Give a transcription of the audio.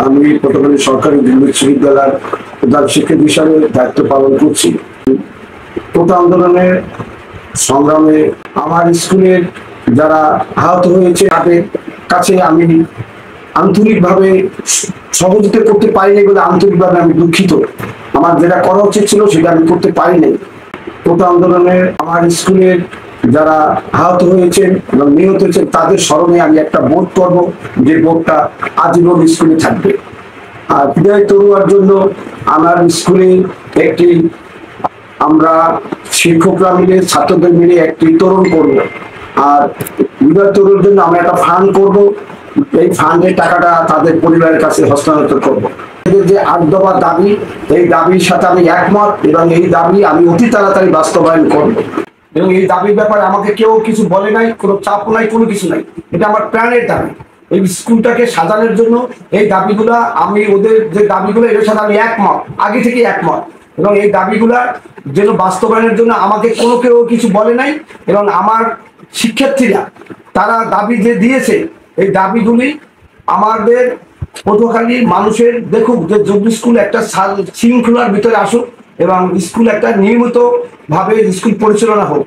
আমি পটুয়াখালী সরকারি বিশ্ববিদ্যালয়ের প্রধান শিক্ষক হিসাবে দায়িত্ব পালন করছি। কোটা আন্দোলনের সংগ্রামে আমার স্কুলের যারা আহত হয়েছে তাদের কাছে আমি আন্তরিকভাবে সহযোগিতা করতে পারিনি বলে আন্তরিকভাবে আমি দুঃখিত। আমার যেটা করা উচিত ছিল সেটা আমি করতে পারিনি। কোটা আন্দোলনে আমার স্কুলের যারা আহত হয়েছেন এবং নিহত হয়েছেন তাদের স্মরণে আমি একটা বোর্ড করব, যে বোর্ডটা আজীবন স্কুলে থাকবে। আর বিদায় তরুয়ার জন্য আমার স্কুলে একটি আমরা শিক্ষকরা মিলে ছাত্রদের মিলে একটি তরুণ করব। আর বিদায় তরুণের জন্য আমরা একটা ফান্ড করব, এই ফান্ডের টাকাটা তাদের পরিবারের কাছে হস্তান্তর করব। যে 8 দফা দাবি, এই দাবির সাথে আমি একমত এবং এই দাবি আমি অতি তাড়াতাড়ি বাস্তবায়ন করব। এবং এই দাবির ব্যাপারে আমাকে কেউ কিছু বলে নাই, কোনো চাপ নাই, কোনো কিছু নাই। এটা আমার প্রাণের দাবি। এই স্কুলটাকে সাজানোর জন্য এই দাবিগুলা আমি ওদের যে দাবিগুলো এর সাথে আমি একমত, আগে থেকে একমত। এবং এই দাবিগুলা যেন বাস্তবায়নের জন্য আমাকে কোনো কেউ কিছু বলে নাই। এবং আমার শিক্ষার্থীরা তারা দাবি যে দিয়েছে এই দাবিগুলি আমাদের পটুয়াখালী মানুষের দেখুক যে যোগ্য স্কুল একটা শৃঙ্খলার ভিতরে আসুক এবং স্কুল একটা নিয়মিত ভাবে স্কুল পরিচালনা হোক।